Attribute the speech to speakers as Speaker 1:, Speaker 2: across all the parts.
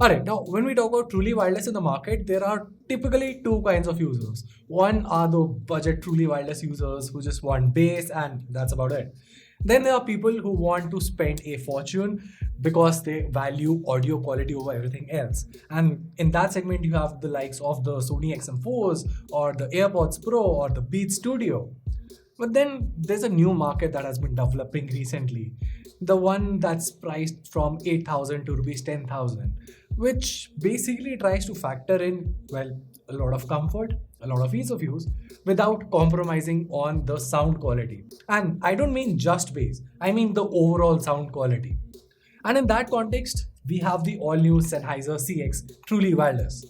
Speaker 1: Alright, now when we talk about truly wireless in the market, there are typically two kinds of users. One are the budget truly wireless users who just want bass and that's about it. Then there are people who want to spend a fortune because they value audio quality over everything else. And in that segment, you have the likes of the Sony XM4s or the AirPods Pro or the Beats Studio. But then there's a new market that has been developing recently, the one that's priced from 8,000 to rupees 10,000, which basically tries to factor in, well, a lot of comfort, a lot of ease of use without compromising on the sound quality. And I don't mean just bass, I mean the overall sound quality. And in that context, we have the all new Sennheiser CX Truly Wireless.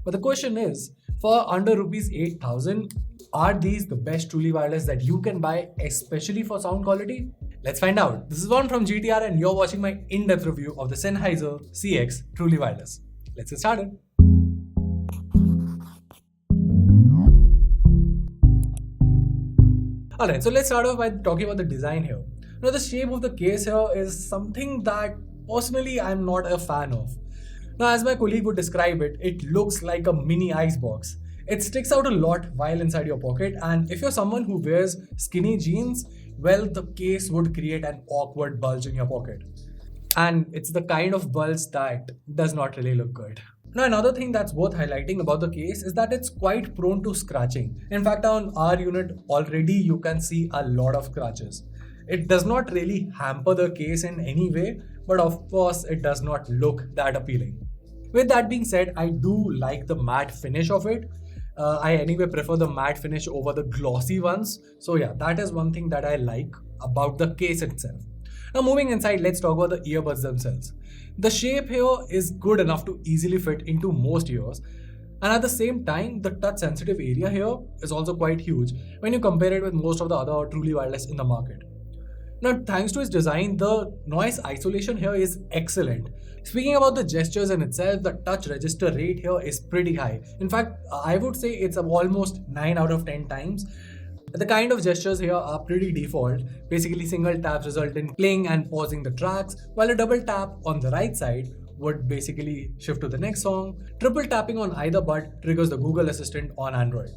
Speaker 1: But the question is, for under rupees 8,000, are these the best truly wireless that you can buy, especially for sound quality? Let's find out. This is One from GTR, and you're watching my in-depth review of the Sennheiser CX Truly Wireless. Let's get started. Alright, so let's start off by talking about the design here. Now, the shape of the case here is something that personally I'm not a fan of. Now, as my colleague would describe it, it looks like a mini icebox. It sticks out a lot while inside your pocket, and if you're someone who wears skinny jeans, well, the case would create an awkward bulge in your pocket. And it's the kind of bulge that does not really look good. Now, another thing that's worth highlighting about the case is that it's quite prone to scratching. In fact, on our unit already you can see a lot of scratches. It does not really hamper the case in any way, but of course, it does not look that appealing. With that being said, I do like the matte finish of it. I anyway prefer the matte finish over the glossy ones. So yeah, that is one thing that I like about the case itself. Now moving inside, let's talk about the earbuds themselves. The shape here is good enough to easily fit into most ears. And at the same time, the touch sensitive area here is also quite huge when you compare it with most of the other truly wireless in the market. Now, thanks to its design, the noise isolation here is excellent. Speaking about the gestures in itself, the touch register rate here is pretty high. In fact, I would say it's almost 9 out of 10 times. The kind of gestures here are pretty default. Basically, single taps result in playing and pausing the tracks, while a double tap on the right side would basically shift to the next song. Triple tapping on either bud triggers the Google Assistant on Android.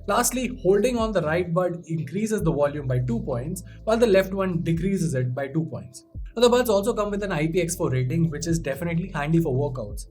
Speaker 1: Lastly, holding on the right bud increases the volume by 2 points, while the left one decreases it by 2 points. Now, the buds also come with an IPX4 rating, which is definitely handy for workouts.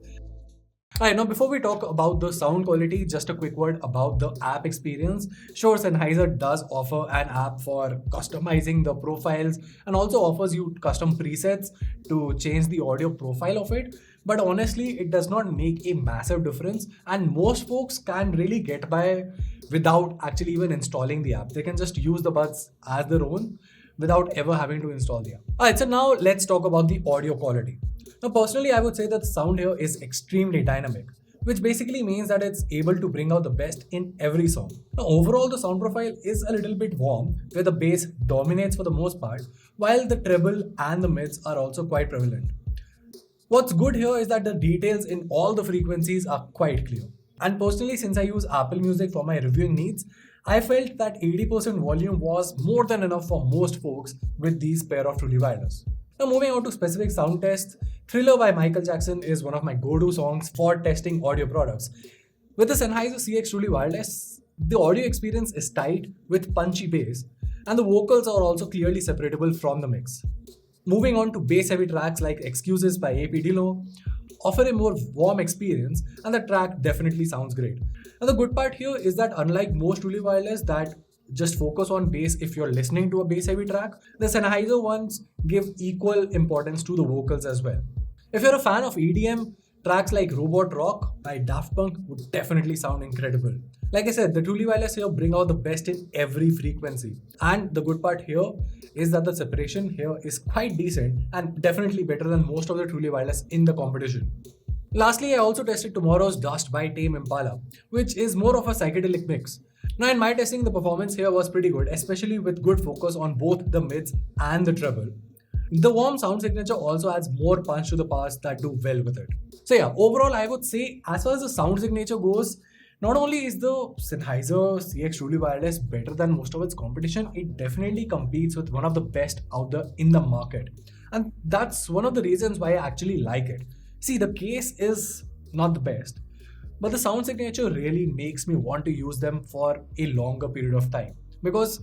Speaker 1: Alright, now before we talk about the sound quality, just a quick word about the app experience. Sure, Sennheiser does offer an app for customizing the profiles and also offers you custom presets to change the audio profile of it. But honestly, it does not make a massive difference, and most folks can really get by without actually even installing the app. They can just use the buds as their own without ever having to install the app. Alright, so now let's talk about the audio quality. Now, personally, I would say that the sound here is extremely dynamic, which basically means that it's able to bring out the best in every song. Now, overall, the sound profile is a little bit warm, where the bass dominates for the most part, while the treble and the mids are also quite prevalent. What's good here is that the details in all the frequencies are quite clear. And personally, since I use Apple Music for my reviewing needs, I felt that 80% volume was more than enough for most folks with these pair of truly wireless. Now moving on to specific sound tests, Thriller by Michael Jackson is one of my go-to songs for testing audio products. With the Sennheiser CX Truly Wireless, the audio experience is tight with punchy bass, and the vocals are also clearly separable from the mix. Moving on to bass-heavy tracks like Excuses by AP Dillon offer a more warm experience, and the track definitely sounds great. And the good part here is that unlike most truly wireless that just focus on bass if you're listening to a bass heavy track, the Sennheiser ones give equal importance to the vocals as well. If you're a fan of EDM, tracks like Robot Rock by Daft Punk would definitely sound incredible. Like I said, the truly wireless here bring out the best in every frequency. And the good part here is that the separation here is quite decent and definitely better than most of the truly wireless in the competition. Lastly, I also tested Tomorrow's Dust by Tame Impala, which is more of a psychedelic mix. Now, in my testing, the performance here was pretty good, especially with good focus on both the mids and the treble. The warm sound signature also adds more punch to the parts that do well with it. So yeah, overall I would say as far as the sound signature goes, not only is the Sennheiser CX Truly Wireless better than most of its competition, it definitely competes with one of the best out there in the market. And that's one of the reasons why I actually like it. See, the case is not the best, but the sound signature really makes me want to use them for a longer period of time because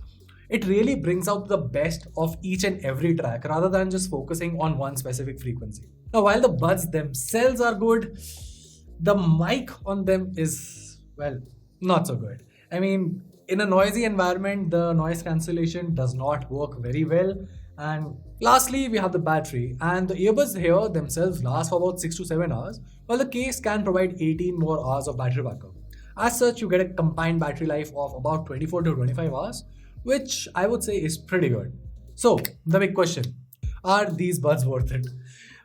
Speaker 1: it really brings out the best of each and every track rather than just focusing on one specific frequency. Now, while the buds themselves are good, the mic on them is, well, not so good. I mean, in a noisy environment, the noise cancellation does not work very well. And lastly, we have the battery. And the earbuds here themselves last for about 6 to 7 hours, while the case can provide 18 more hours of battery backup. As such, you get a combined battery life of about 24 to 25 hours, which I would say is pretty good. So, the big question, are these buds worth it?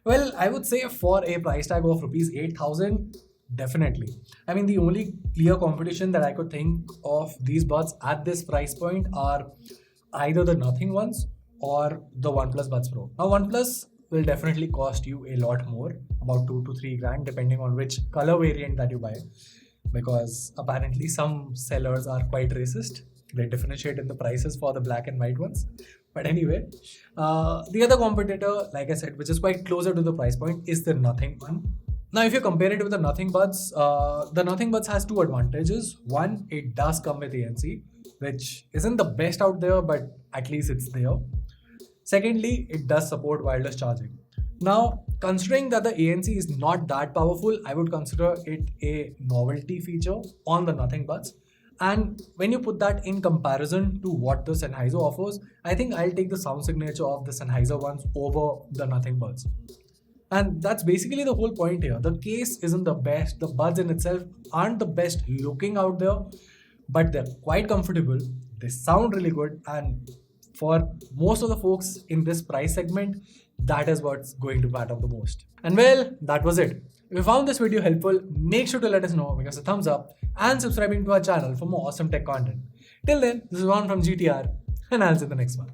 Speaker 1: Well, I would say for a price tag of rupees 8,000, definitely. I mean, the only clear competition that I could think of these buds at this price point are either the Nothing ones or the OnePlus Buds Pro. Now, OnePlus will definitely cost you a lot more, about 2 to 3 grand, depending on which color variant that you buy, because apparently some sellers are quite racist. They differentiate in the prices for the black and white ones. But anyway, the other competitor, like I said, which is quite closer to the price point, is the Nothing one. Now, if you compare it with the Nothing Buds has two advantages. One, it does come with ANC, which isn't the best out there, but at least it's there. Secondly, it does support wireless charging. Now, considering that the ANC is not that powerful, I would consider it a novelty feature on the Nothing Buds. And when you put that in comparison to what the Sennheiser offers, I think I'll take the sound signature of the Sennheiser ones over the Nothing Buds. And that's basically the whole point here. The case isn't the best, the buds in itself aren't the best looking out there, but they're quite comfortable, they sound really good, and for most of the folks in this price segment, that is what's going to matter the most. And well, that was it. If you found this video helpful, make sure to let us know, because a thumbs up and subscribing to our channel for more awesome tech content. Till then, this is Ron from GTR, and I'll see you in the next one.